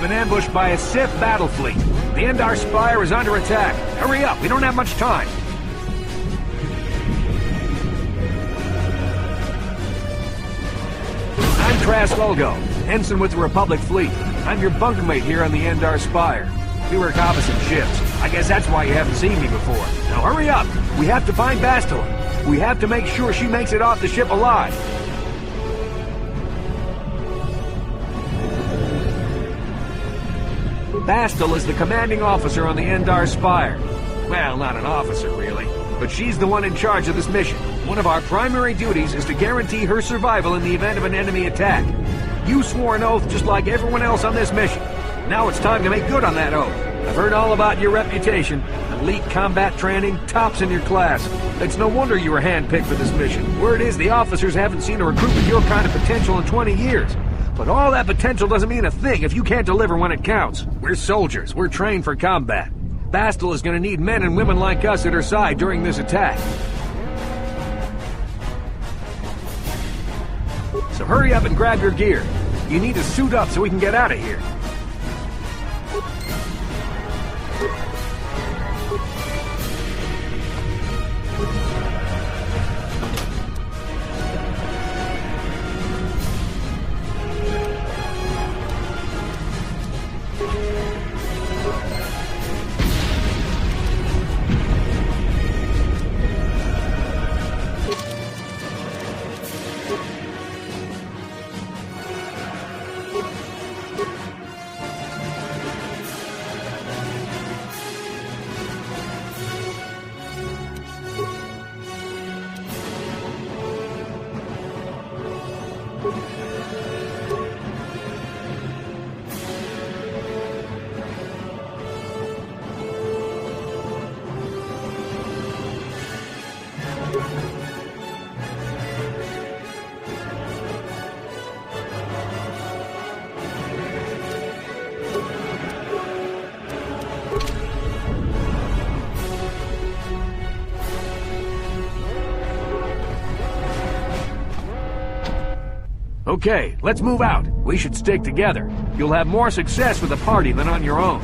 We've been ambushed by a Sith battle fleet. The Endar Spire is under attack. Hurry up, we don't have much time. I'm Trask Olgo, ensign with the Republic fleet. I'm your bunker mate here on the Endar Spire. We work opposite ships. I guess that's why you haven't seen me before. Now hurry up! We have to find Bastila. We have to make sure she makes it off the ship alive. Bastila is the commanding officer on the Endar Spire. Well, not an officer, really. But she's the one in charge of this mission. One of our primary duties is to guarantee her survival in the event of an enemy attack. You swore an oath just like everyone else on this mission. Now it's time to make good on that oath. I've heard all about your reputation. Elite combat training, tops in your class. It's no wonder you were handpicked for this mission. Word is the officers haven't seen a recruit with your kind of potential in 20 years. But all that potential doesn't mean a thing if you can't deliver when it counts. We're soldiers. We're trained for combat. Bastila is going to need men and women like us at her side during this attack. So hurry up and grab your gear. You need to suit up so we can get out of here. Okay, let's move out. We should stick together. You'll have more success with a party than on your own.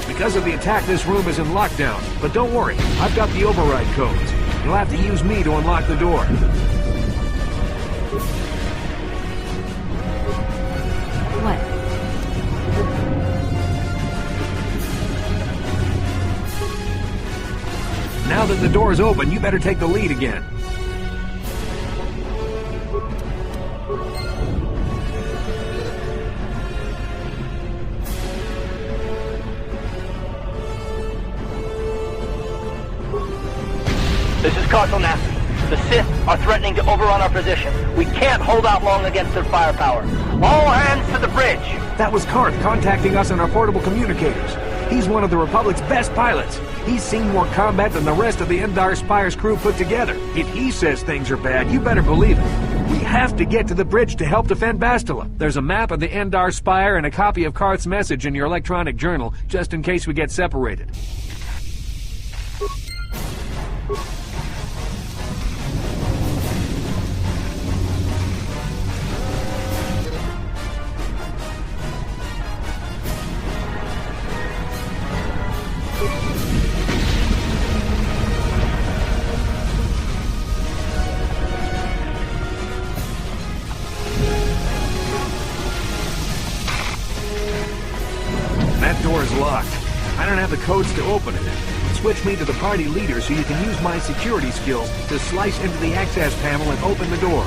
Because of the attack, this room is in lockdown. But don't worry, I've got the override codes. You'll have to use me to unlock the door. What? Now that the door is open, you better take the lead again. This is Cartel Nasser. The Sith are threatening to overrun our position. We can't hold out long against their firepower. All hands to the bridge! That was Karth contacting us on our portable communicators. He's one of the Republic's best pilots. He's seen more combat than the rest of the Endar Spire's crew put together. If he says things are bad, you better believe it. We have to get to the bridge to help defend Bastila. There's a map of the Endar Spire and a copy of Karth's message in your electronic journal, just in case we get separated. That door is locked. I don't have the codes to open it. Switch me to the party leader so you can use my security skills to slice into the access panel and open the door.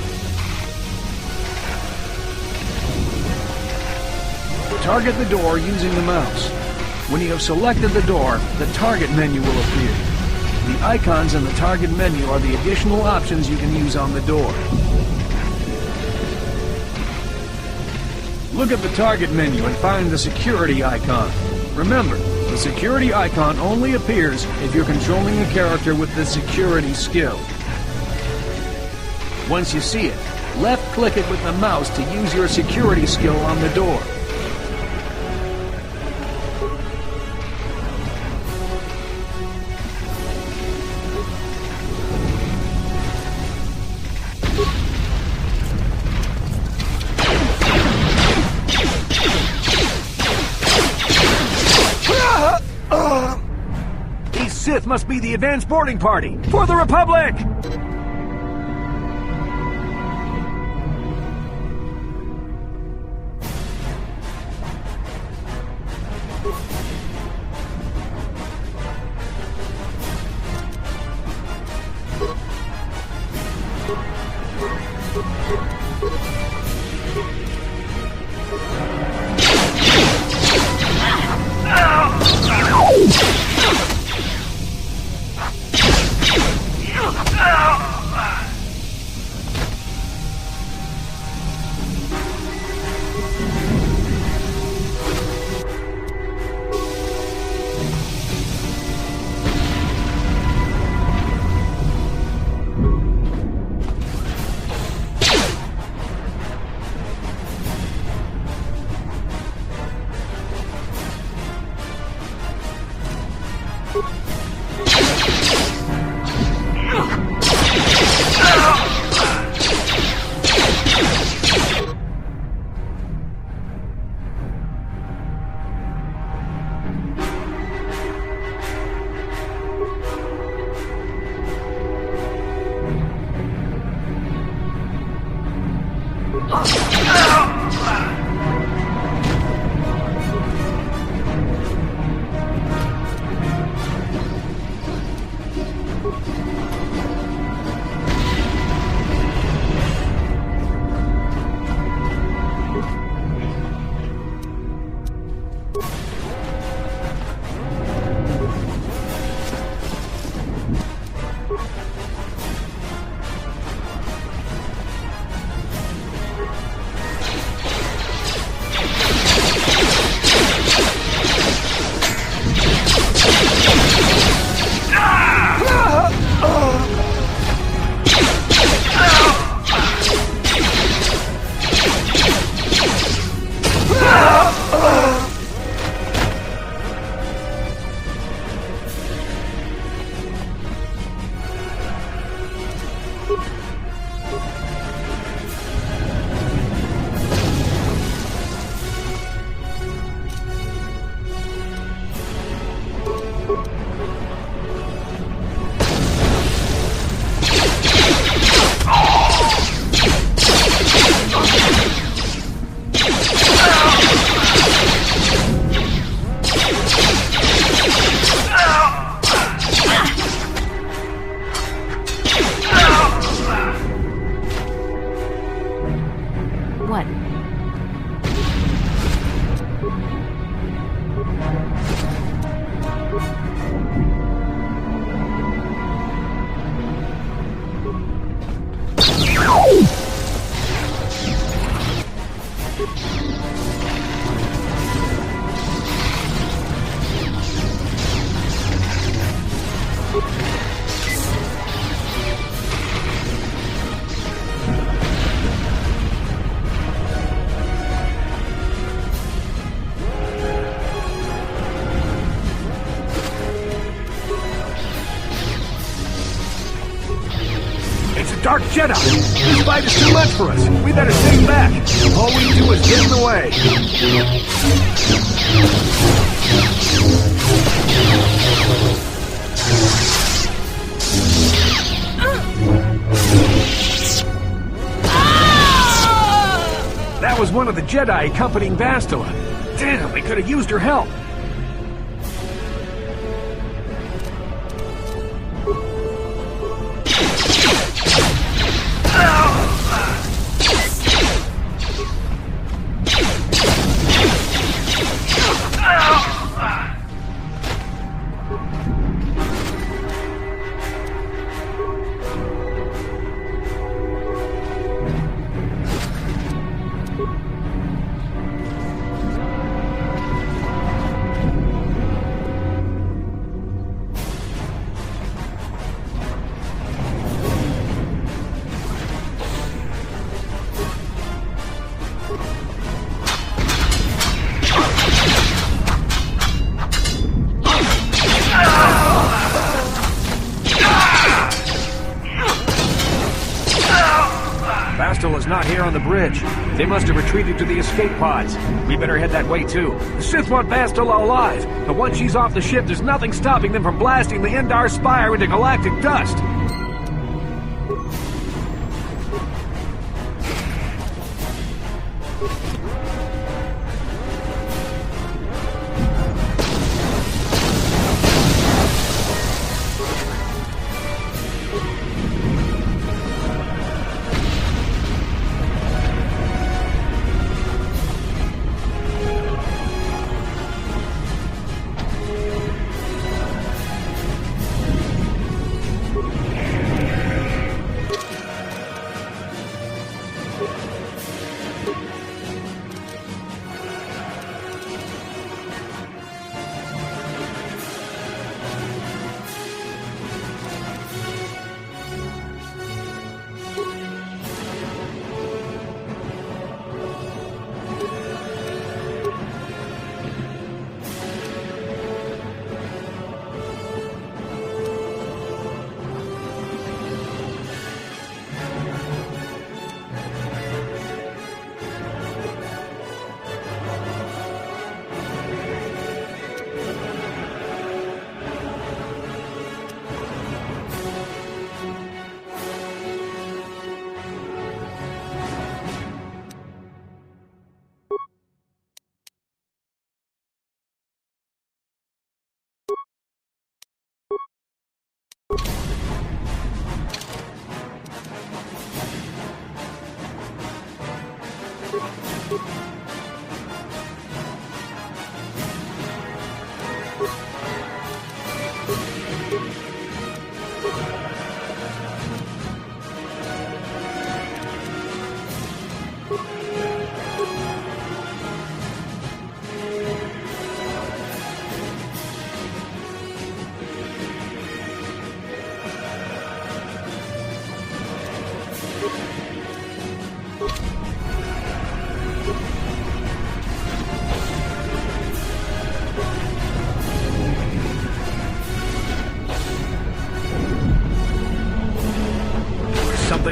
Target the door using the mouse. When you have selected the door, the target menu will appear. The icons in the target menu are the additional options you can use on the door. Look at the target menu and find the security icon. Remember, the security icon only appears if you're controlling a character with the security skill. Once you see it, left-click it with the mouse to use your security skill on the door. These Sith must be the advanced boarding party for the Republic! Dark Jedi! This fight is too much for us. We better stay back. All we do is get in the way. That was one of the Jedi accompanying Bastila. Damn, we could have used her help. on the bridge. They must have retreated to the escape pods. We better head that way too. The Sith want Bastila alive, but once she's off the ship, there's nothing stopping them from blasting the Endar Spire into galactic dust.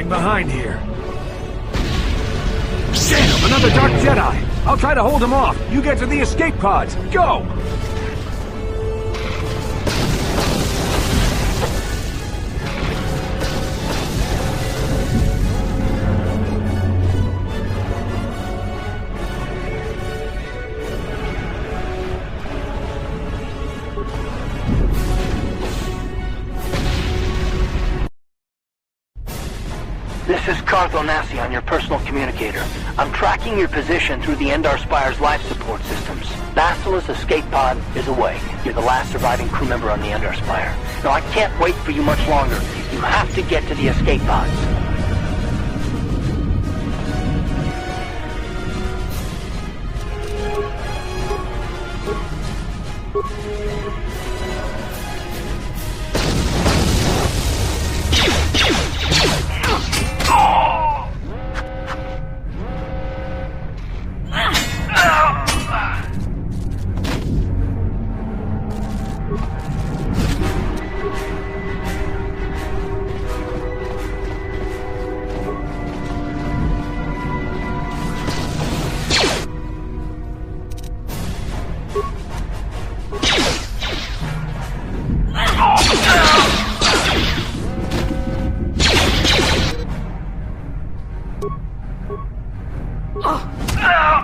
Behind here. Damn, another Dark Jedi! I'll try to hold him off. You get to the escape pods. Go! This is Cartho Nassi on your personal communicator. I'm tracking your position through the Endar Spire's life support systems. Bastila's escape pod is away. You're the last surviving crew member on the Endar Spire. Now, I can't wait for you much longer. You have to get to the escape pods.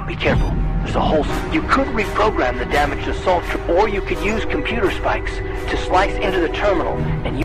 Be careful. There's a hole. You could reprogram the damaged assault, or you could use computer spikes to slice into the terminal and you...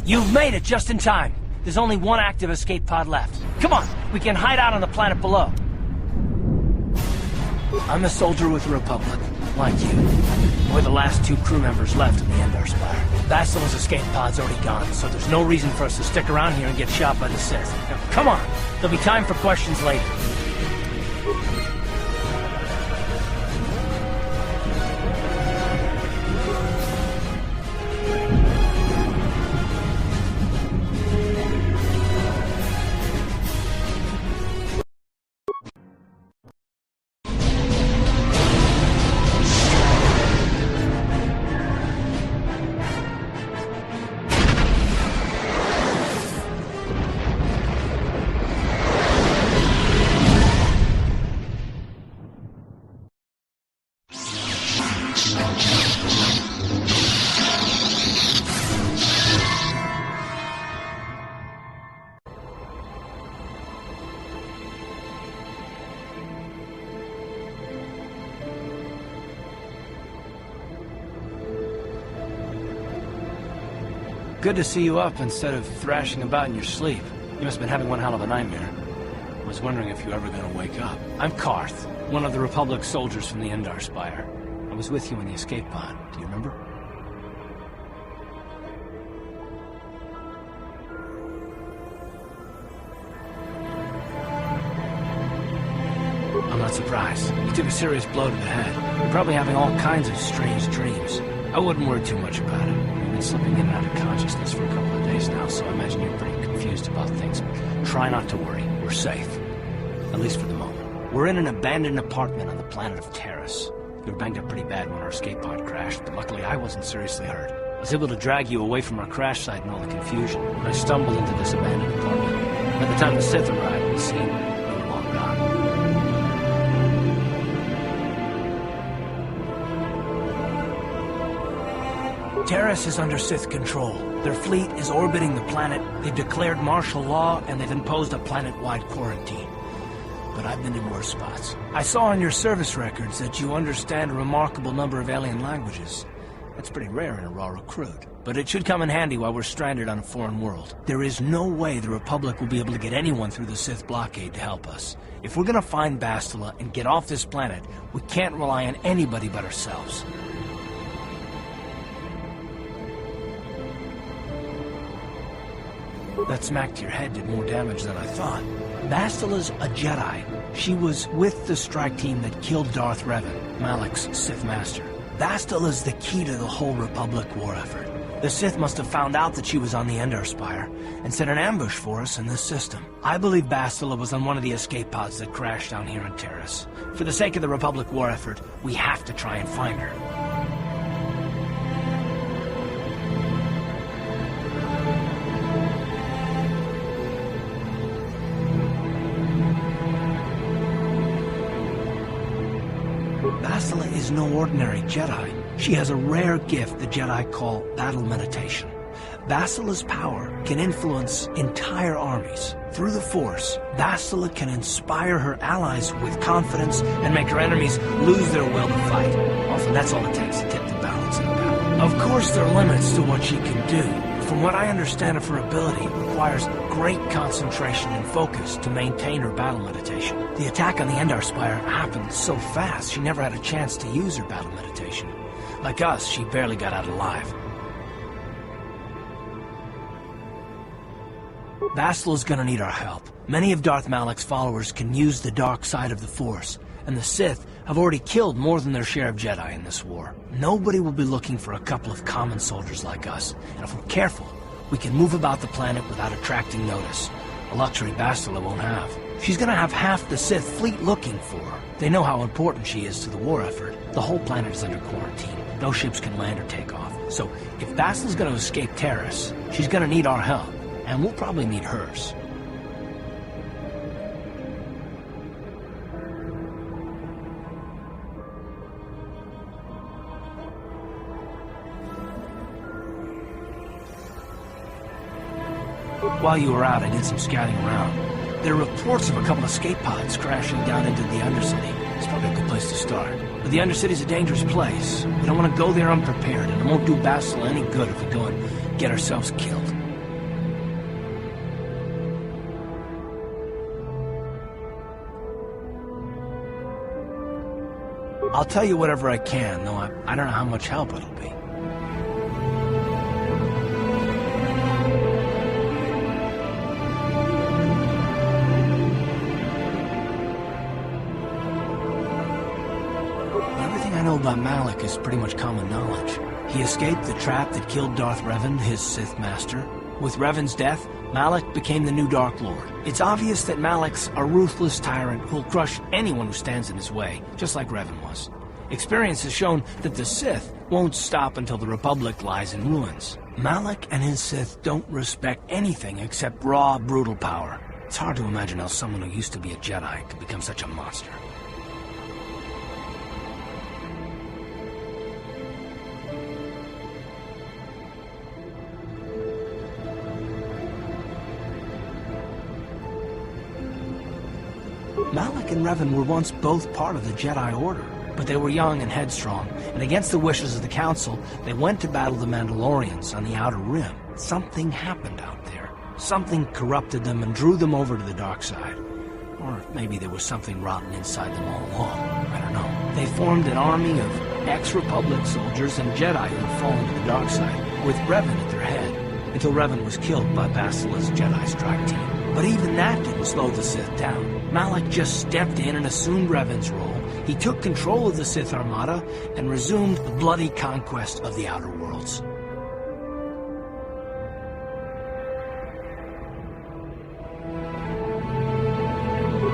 You've made it just in time. There's only one active escape pod left. Come on, we can hide out on the planet below. I'm a soldier with the Republic, like you. We're the last 2 crew members left in the Endar Spire. Basila's escape pod's already gone, so there's no reason for us to stick around here and get shot by the Sith. Now, come on, there'll be time for questions later. Good to see you up instead of thrashing about in your sleep. You must have been having one hell of a nightmare. I was wondering if you were ever going to wake up. I'm Karth, one of the Republic soldiers from the Endar Spire. I was with you in the escape pod. Do you remember? I'm not surprised. You took a serious blow to the head. You're probably having all kinds of strange dreams. I wouldn't worry too much about it. You've been slipping in and out of consciousness for a couple of days now, so I imagine you're pretty confused about things. Try not to worry. We're safe. At least for the moment. We're in an abandoned apartment on the planet of Terrace. You were banged up pretty bad when our escape pod crashed, but luckily I wasn't seriously hurt. I was able to drag you away from our crash site and all the confusion, and I stumbled into this abandoned apartment. By the time the Sith arrived on the scene, we were long gone. Terrace is under Sith control. Their fleet is orbiting the planet, they've declared martial law, and they've imposed a planet-wide quarantine. But I've been in worse spots. I saw on your service records that you understand a remarkable number of alien languages. That's pretty rare in a raw recruit. But it should come in handy while we're stranded on a foreign world. There is no way the Republic will be able to get anyone through the Sith blockade to help us. If we're gonna find Bastila and get off this planet, we can't rely on anybody but ourselves. That smack to your head did more damage than I thought. Bastila's a Jedi. She was with the strike team that killed Darth Revan, Malak's Sith Master. Bastila's the key to the whole Republic war effort. The Sith must have found out that she was on the Endar Spire and set an ambush for us in this system. I believe Bastila was on one of the escape pods that crashed down here on Terrace. For the sake of the Republic war effort, we have to try and find her. Bastila is no ordinary Jedi. She has a rare gift the Jedi call battle meditation. Bastila's power can influence entire armies. Through the Force, Bastila can inspire her allies with confidence and make her enemies lose their will to fight. Often that's all it takes to tip the balance in a battle. Of course, there are limits to what she can do. From what I understand of her ability, it requires great concentration and focus to maintain her battle meditation. The attack on the Endar Spire happened so fast, she never had a chance to use her battle meditation. Like us, she barely got out alive. Bastila's gonna need our help. Many of Darth Malak's followers can use the dark side of the Force, and the Sith have already killed more than their share of Jedi in this war. Nobody will be looking for a couple of common soldiers like us, and if we're careful, we can move about the planet without attracting notice. A luxury Bastila won't have. She's gonna have half the Sith fleet looking for her. They know how important she is to the war effort. The whole planet is under quarantine. No ships can land or take off. So, if Bastila's gonna escape Terrace, she's gonna need our help, and we'll probably need hers. While you were out, I did some scouting around. There are reports of a couple of escape pods crashing down into the Undercity. It's probably a good place to start. But the Undercity's a dangerous place. We don't want to go there unprepared, and it won't do Bastila any good if we go and get ourselves killed. I'll tell you whatever I can, though I don't know how much help it'll be. Everything I know about Malik is pretty much common knowledge. He escaped the trap that killed Darth Revan, his Sith master. With Revan's death, Malik became the new Dark Lord. It's obvious that Malik's a ruthless tyrant who'll crush anyone who stands in his way, just like Revan was. Experience has shown that the Sith won't stop until the Republic lies in ruins. Malik and his Sith don't respect anything except raw, brutal power. It's hard to imagine how someone who used to be a Jedi could become such a monster. Malik and Revan were once both part of the Jedi Order, but they were young and headstrong, and against the wishes of the Council, they went to battle the Mandalorians on the Outer Rim. Something happened out there. Something corrupted them and drew them over to the dark side. Or maybe there was something rotten inside them all along. I don't know. They formed an army of ex-Republic soldiers and Jedi who had fallen to the dark side, with Revan at their head, until Revan was killed by Basila's Jedi strike team. But even that didn't slow the Sith down. Malik just stepped in and assumed Revan's role. He took control of the Sith Armada and resumed the bloody conquest of the Outer Worlds.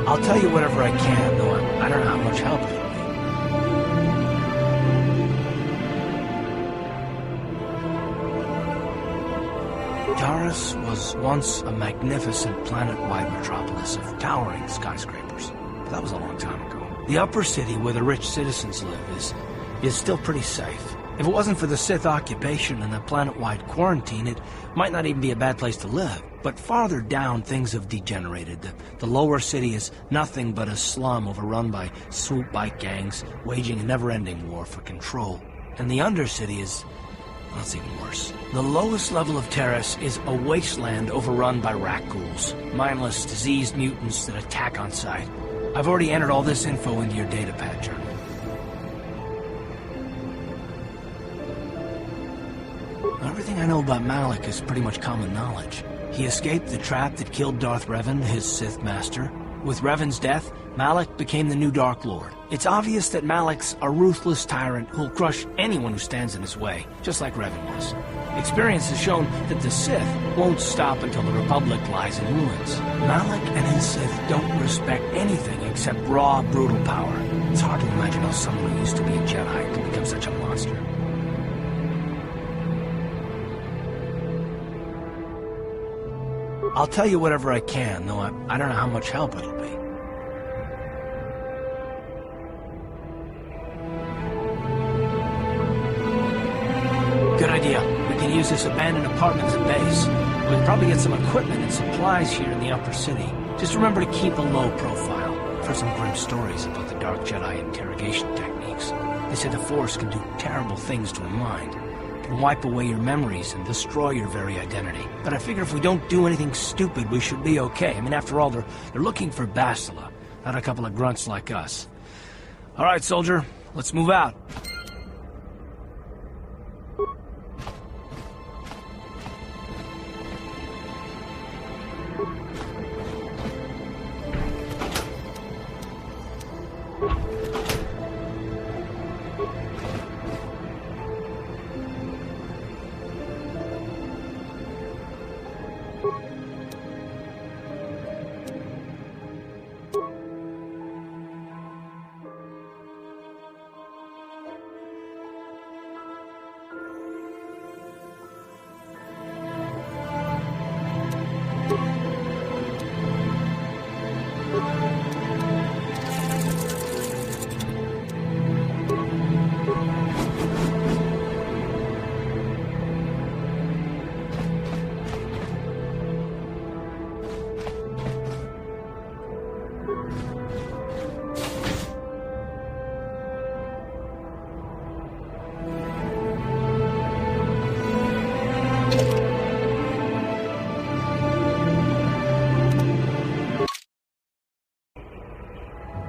I'll tell you whatever I can, though I don't know how much help it'll be. Taris was once a magnificent planet-wide metropolis of towering skyscrapers, but that was a long time ago. The upper city where the rich citizens live is still pretty safe. If it wasn't for the Sith occupation and the planet-wide quarantine, it might not even be a bad place to live. But farther down, things have degenerated. The lower city is nothing but a slum overrun by swoop bike gangs, waging a never-ending war for control. And the undercity is... well, it's even worse. The lowest level of Taris is a wasteland overrun by rat ghouls, mindless, diseased mutants that attack on sight. I've already entered all this info into your datapad journal. Everything I know about Malik is pretty much common knowledge. He escaped the trap that killed Darth Revan, his Sith master. With Revan's death, Malik became the new Dark Lord. It's obvious that Malik's a ruthless tyrant who'll crush anyone who stands in his way, just like Revan was. Experience has shown that the Sith won't stop until the Republic lies in ruins. Malik and his Sith don't respect anything except raw, brutal power. It's hard to imagine how someone who used to be a Jedi could become such a monster. I'll tell you whatever I can, though I don't know how much help it'll be. Good idea. We can use this abandoned apartment as a base. We can probably get some equipment and supplies here in the upper city. Just remember to keep a low profile. I've heard some grim stories about the Dark Jedi interrogation techniques. They say the Force can do terrible things to a mind. Can wipe away your memories and destroy your very identity. But I figure if we don't do anything stupid, we should be okay. I mean, after all, they're looking for Basila, not a couple of grunts like us. All right, soldier, let's move out.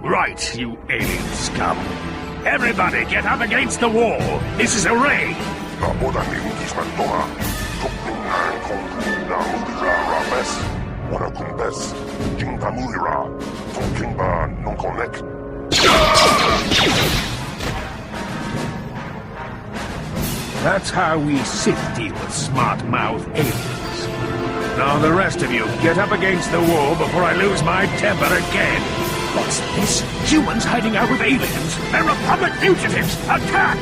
Right, you alien scum. Everybody get up against the wall. This is a raid. 나보다 미운기지만 동아 독빈난 공군이나 무리라 라베스 원하군베스 징다무리라 동킹바 농코넥. That's how we Sith deal with smart-mouth aliens. Now the rest of you, get up against the wall before I lose my temper again. What's this? Humans hiding out with aliens. They're Republic fugitives. Attack!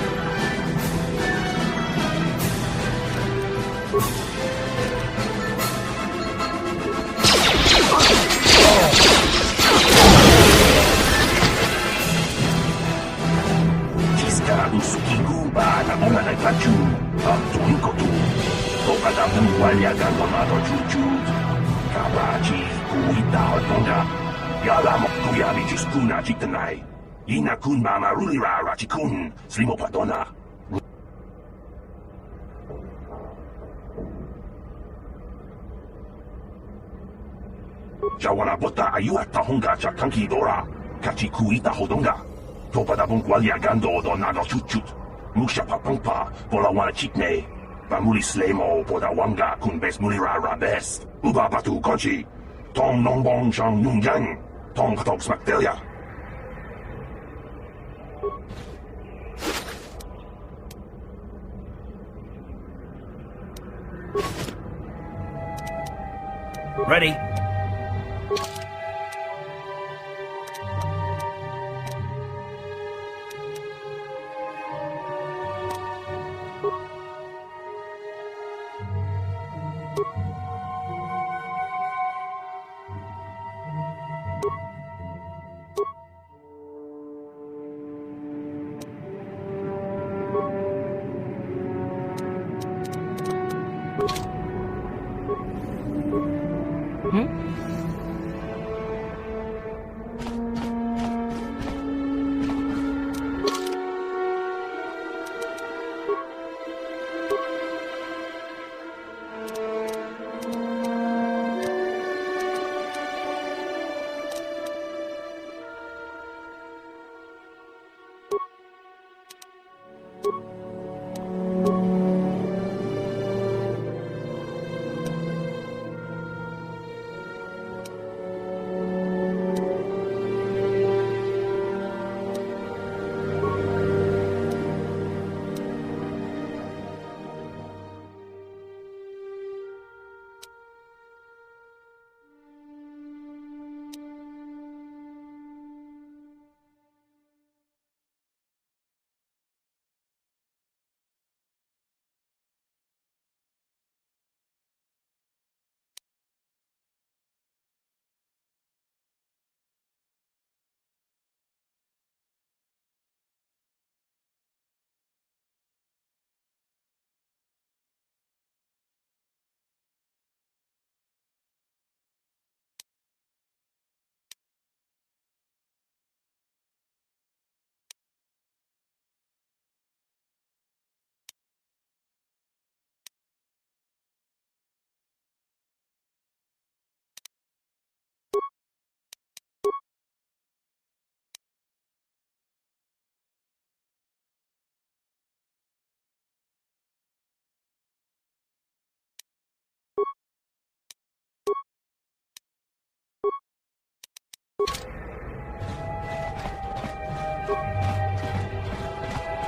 Jawana bota ayuata honga cha kankidora kachi kuita hodonga topada bun kwalia gando do nado chuchut musha papangpa pola wana chitne pamuli slemo poda wanga kun bes mulira rabes uba batu konchi tong nongbong shang nungyang tong patok smaktelia. Ready?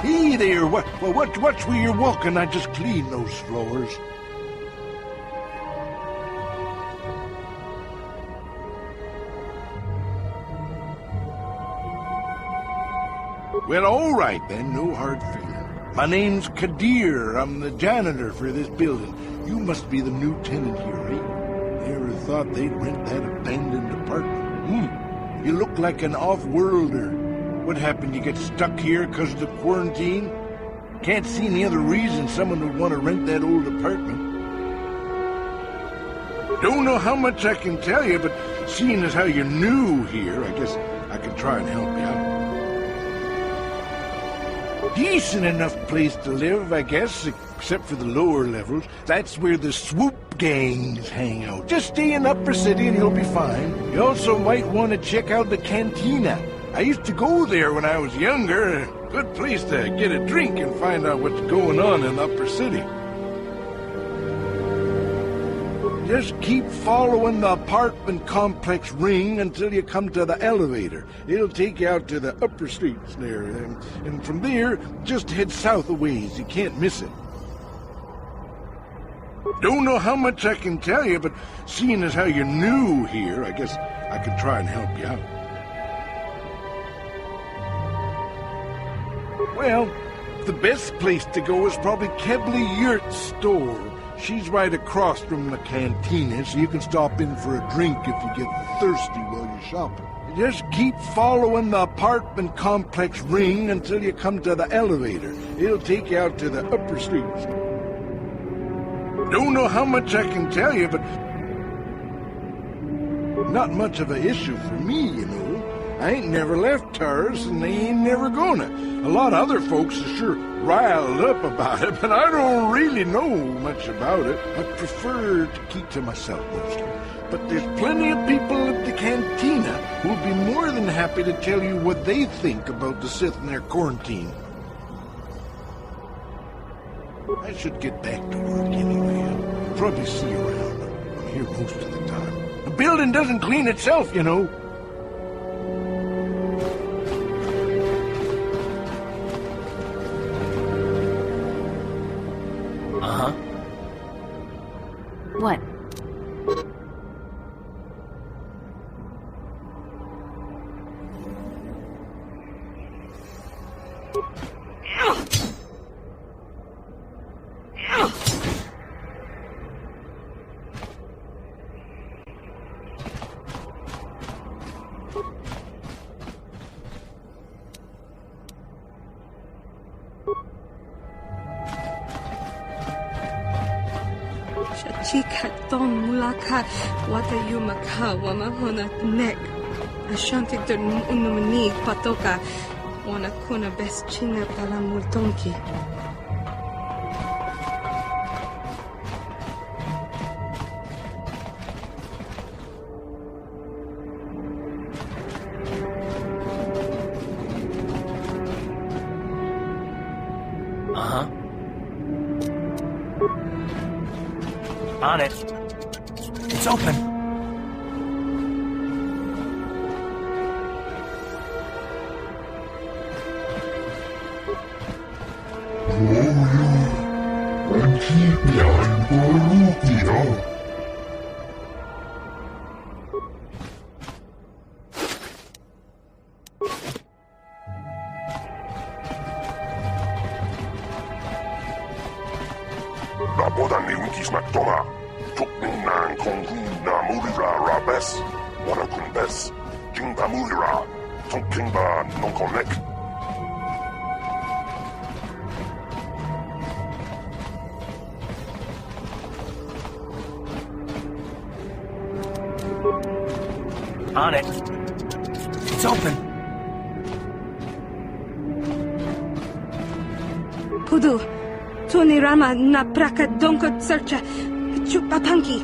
Hey there, watch where you're walking. I just cleaned those floors. Well, all right then, no hard feeling. My name's Kadir. I'm the janitor for this building. You must be the new tenant here, right? Never thought they'd rent that abandoned apartment. You look like an off-worlder. What happened? You get stuck here because of the quarantine? Can't see any other reason someone would want to rent that old apartment. Don't know how much I can tell you, but seeing as how you're new here, I guess I can try and help you out. Decent enough place to live, I guess, except for the lower levels. That's where the swoop gangs hang out. Just stay in Upper City and you'll be fine. You also might want to check out the cantina. I used to go there when I was younger. Good place to get a drink and find out what's going on in the upper city. Just keep following the apartment complex ring until you come to the elevator. It'll take you out to the upper streets there. And from there, just head south a ways. You can't miss it. Don't know how much I can tell you, but seeing as how you're new here, I guess I could try and help you out. Well, the best place to go is probably Kebley Yurt's store. She's right across from the cantina, so you can stop in for a drink if you get thirsty while you're shopping. Just keep following the apartment complex ring until you come to the elevator. It'll take you out to the upper streets. Don't know how much I can tell you, but not much of an issue for me, you know. I ain't never left Taurus, and they ain't never gonna. A lot of other folks are sure riled up about it, but I don't really know much about it. I prefer to keep to myself mostly. But there's plenty of people at the cantina who'll be more than happy to tell you what they think about the sitting there quarantine. I should get back to work anyway. I'll probably see you around. I'm here most of the time. The building doesn't clean itself, you know. What? Chika don mulaka wata yumaka wamahona nek. Ashanti don unumani patoka wana kuna best china pala multonki. On it. It's open. Naboda ni unkismak tola. Tukninang konghu na mulira rabes. Wana kunbes. Jingba mulira. Tongkingba nonkonek. On it. It's open. Pudu, Tony Rama na praka donko searcha chupapanki.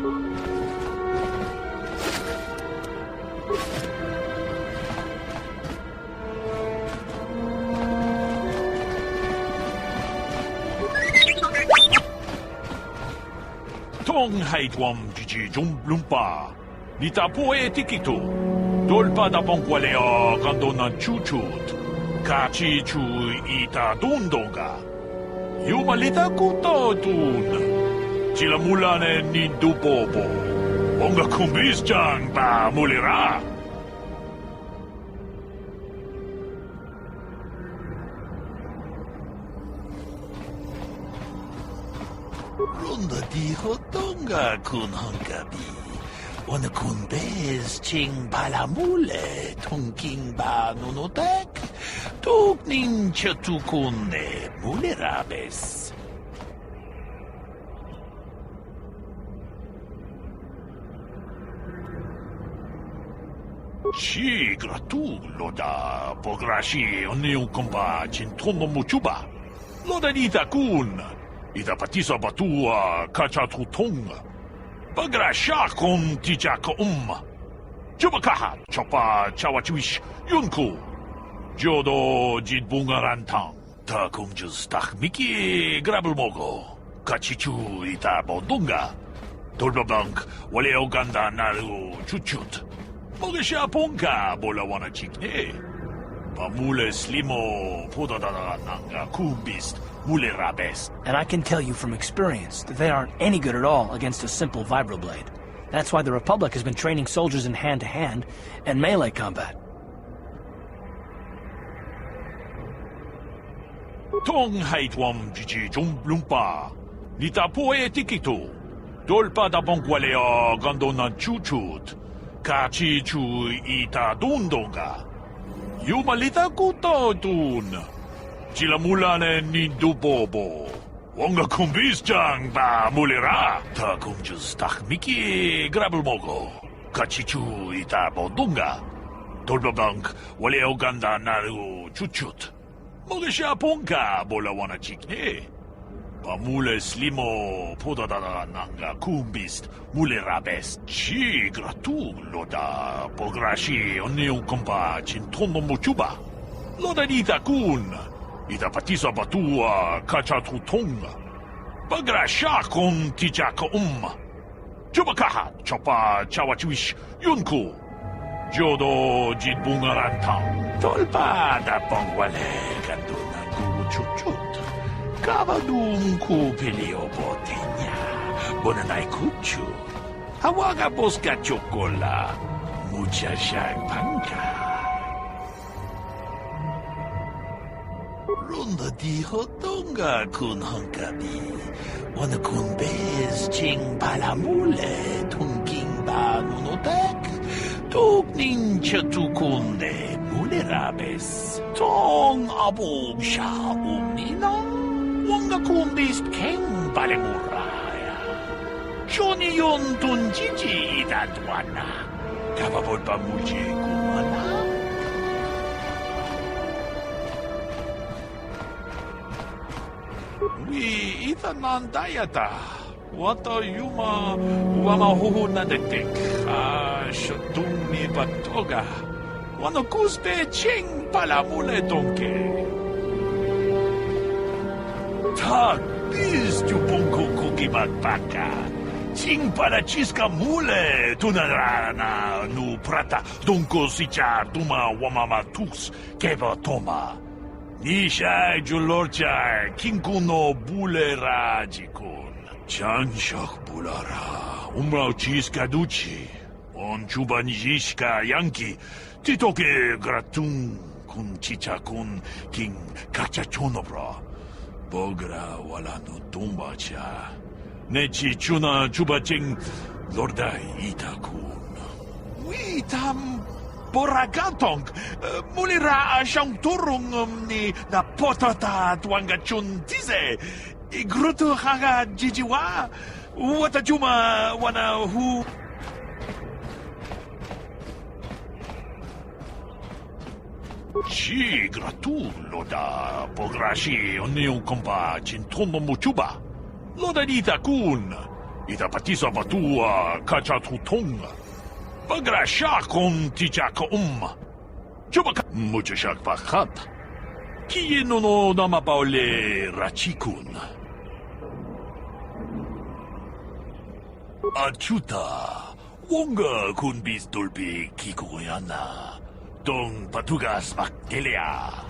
Tong haitwam jiji jumblumpa. Nita poe tikito. Dolpa da bonqualeo kandona chuchut. Kachi chu ita dundonga. Yumalita kutotun. Chila mulane ni dupopo. Onga kumbis jang ba mulira. Runda di hotonga kun hongabi. Wana kun bez ching balamule tongking ba nunotek. Tukning chatukune mulerabes. Chi gratulo da pograshi oniu komba chintono muchuba. Loda nita kun. Ita patisa batua kachatutong. Bagrasha kon tijaka Chubakaha chopa chawachuish yunku. 저도 짓붕아란탕 다 공주스 딱 미끼 그랍을 먹어 같이 주이다 보던가 돌바방 원래 오간다 나루 주춧 먹으셔 본가 몰라와나 직네 바물레 슬리모 보다다다 난가 쿰비스트 물레라베스. And I can tell you from experience that they aren't any good at all against a simple vibroblade. That's why the Republic has been training soldiers in hand-to-hand and melee combat. 통하이트웜 지지 좀 룸빠 니타 포에 티키토 돌바다 봉qualeo 간도난 추추트 같이 주이다 돈동가 유말리다 꾸떠둔 지라물라네 니두보보 원가 쿰비스장 바 물레라 다 공주스 딱 미끼 그랍을 먹어 같이 주이다 보던가 돌바방 원래 오간다 나루 추추트 먹으셔 본가 몰라와나 직네 바물레 슬리모 포다다다 난가 쿰비스트 물레라베스 치그라투 로다 보그라시 언니용 컴바 진톤노 무추바 로다니다군 이다 파티사 바투아 카차투통 바그라샤 콘 티자카 조바카하 초파 차와치위시 윤쿠 저도 짓붕아란탕 돌바다 뻥왈레 간도나 구추추 까바둥 쿠필리오 보테냐 보나나이 쿠추 하와가 보스카 초콜라 무차샥 방가 론다 디호똥가 군 헝가비 오늘 군 베스칭 발라몰레 통킹바 누노닥 뚝닌처 투군데 물레라베스 통 아보샤 옴니나 원가 군 베스 캥 발레모라야 쇼니yon 둔지지 이다두아나 가바볼바 무지 구하나 위 이타난 다야다 왔다 유마 와마 호호나데텍 아 쇼둥미 바토가 와노 쿠스페 칭 팔라몰레 동케 타 비스주 봉코 쿠기맛 바카 칭 팔라치스카 몰레 두나라나 누 프라타 동코 시차 두마 와마마 툭스 케바 토마 니샤이 줄로차 킹쿠노 불레라지군 잔샥 불라라 umrau 치스카 두치 온 주반지시카 양키 티토케 그라퉁 군 치차군 킹 각자 초노브라 보그라 와라누 동바차 네치 추나 주바쟁 로르다 이타군 위탐 보라가통 물이라 샹토롱음니 나 포타타 두안가춘 티세 이그루트 하가 지지와 와타주마 와나후 시그라투 로다 보그라시 언니용 컴바 진톤노 무추바 로다니다군 이다 파티사 바투아 카차투통 바그라샤 콘 티자카 조바카 무차샥 바핫 키에노노 나마바올레 라치군 아추타 원가 군비스 돌비 기고야나 동 바투가스 막텔레아